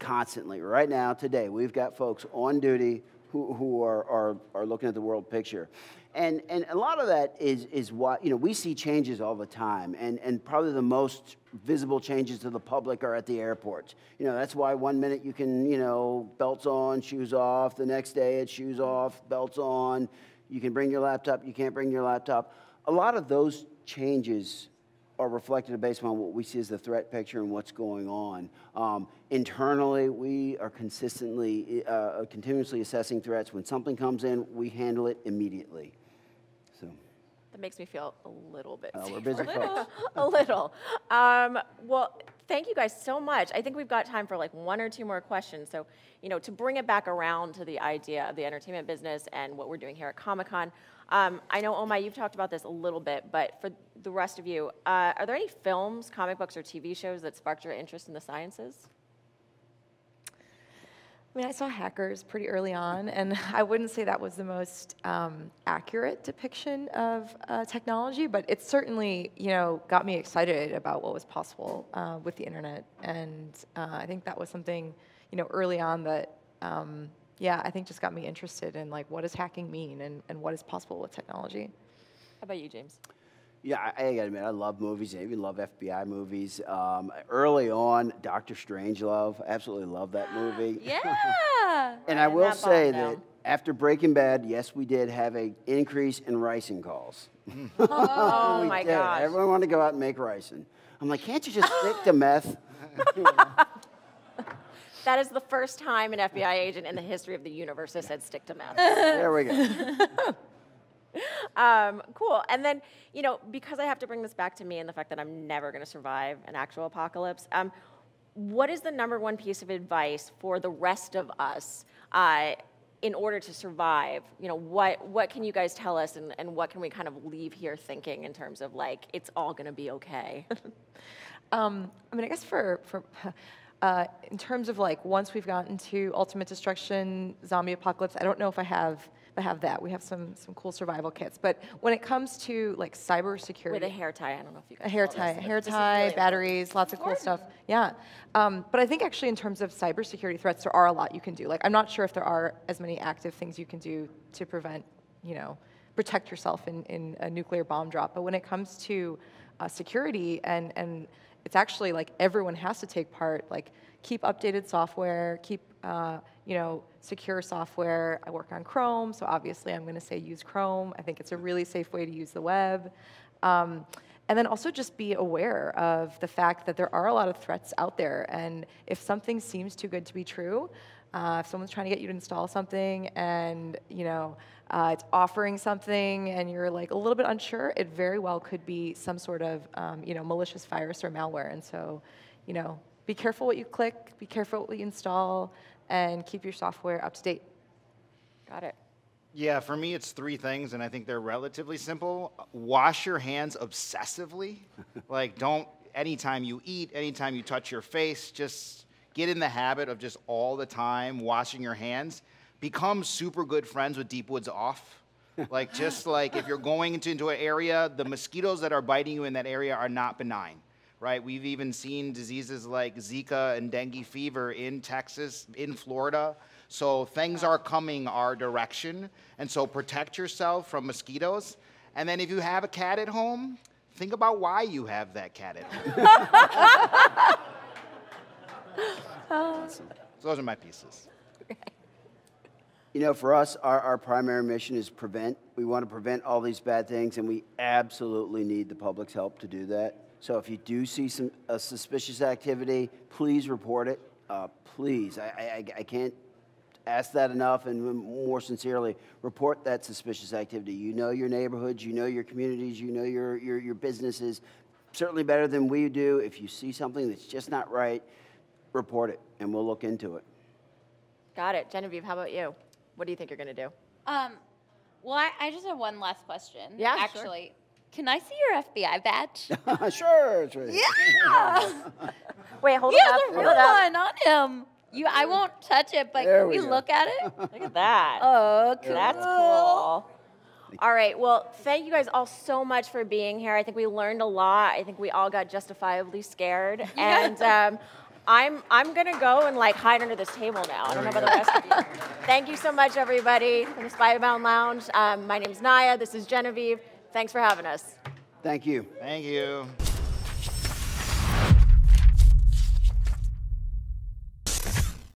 constantly. Right now, today, we've got folks on duty who are looking at the world picture. And a lot of that is what, you know, we see changes all the time, and probably the most visible changes to the public are at the airports. You know, that's why one minute you can, you know, belts on, shoes off, the next day it's shoes off, belts on, you can bring your laptop, you can't bring your laptop. A lot of those changes are reflected based on what we see as the threat picture and what's going on. Internally, we are continuously assessing threats. When something comes in, we handle it immediately. So That makes me feel a little bit safer. we're busy folks. A little. Well, thank you guys so much. I think we've got time for like one or two more questions. So, you know, to bring it back around to the idea of the entertainment business and what we're doing here at Comic-Con, I know, Omai, you've talked about this a little bit, but for the rest of you, are there any films, comic books, or TV shows that sparked your interest in the sciences? I mean, I saw Hackers pretty early on, and I wouldn't say that was the most accurate depiction of technology, but it certainly, you know, got me excited about what was possible with the internet. And I think that was something, you know, early on that, yeah, I think just got me interested in, like, what does hacking mean and what is possible with technology. How about you, James? Yeah, I gotta admit, I love movies. I even love FBI movies. Early on, Dr. Strangelove, absolutely love that movie. Yeah! And I will that say bomb that down. after Breaking Bad, yes, we did have an increase in ricin calls. Oh We my did. gosh. Everyone wanted to go out and make ricin. I'm like, can't you just stick to meth? That is the first time an FBI agent in the history of the universe has said stick to meth. There we go. Cool. And then, you know, because I have to bring this back to me and the fact that I'm never going to survive an actual apocalypse, what is the #1 piece of advice for the rest of us in order to survive? You know, what can you guys tell us, and what can we kind of leave here thinking in terms of, like, it's all going to be okay? I mean, I guess for in terms of, like, once we've gotten to ultimate destruction, zombie apocalypse, I don't know if I have that. We have some cool survival kits. But when it comes to, like, cybersecurity, With a hair tie. I don't know if you guys a hair saw tie, this. a hair This is tie, really batteries, lots of cool stuff. Yeah. But I think actually in terms of cybersecurity threats, there are a lot you can do. Like, I'm not sure if there are as many active things you can do to prevent, you know, protect yourself in a nuclear bomb drop. But when it comes to security, and it's actually like everyone has to take part, like, keep updated software, keep, you know, secure software. I work on Chrome, so obviously I'm going to say use Chrome. I think it's a really safe way to use the web. And then also just be aware of the fact that there are a lot of threats out there, and if something seems too good to be true, if someone's trying to get you to install something and, you know, it's offering something and you're, like, a little bit unsure, it very well could be some sort of, you know, malicious virus or malware. And so, you know, be careful what you click, be careful what you install, and keep your software up to date. Got it. Yeah, for me, it's 3 things, and I think they're relatively simple. Wash your hands obsessively. Like, don't, anytime you eat, anytime you touch your face, just get in the habit of just all the time washing your hands. Become super good friends with Deep Woods Off. Like, just like if you're going into an area, the mosquitoes that are biting you in that area are not benign. Right? We've even seen diseases like Zika and dengue fever in Texas, in Florida. So things are coming our direction. And so protect yourself from mosquitoes. And then if you have a cat at home, think about why you have that cat at home. So those are my pieces. You know, for us, our primary mission is prevent. We want to prevent all these bad things, and we absolutely need the public's help to do that. So if you do see some suspicious activity, please report it. Please, I can't ask that enough, and more sincerely, report that suspicious activity. You know your neighborhoods, you know your communities, you know your businesses, certainly better than we do. If you see something that's just not right, report it, and we'll look into it. Got it. Genevieve, how about you? What do you think you're going to do? Well, I just have one last question. Yeah, sure. actually. Can I see your FBI badge? Sure. It's right. Yeah. Wait, hold He it has up. a Hold real it up. one on him. I won't touch it, but There can we we go. look at it? Look at that. Oh, cool. That's cool. All right. Well, thank you guys all so much for being here. I think we learned a lot. I think we all got justifiably scared. And I'm gonna go and like hide under this table now. I don't know about the rest of you. Thank you so much, everybody, from the Skybound Lounge. My name's Naya. This is Genevieve. Thanks for having us. Thank you. Thank you.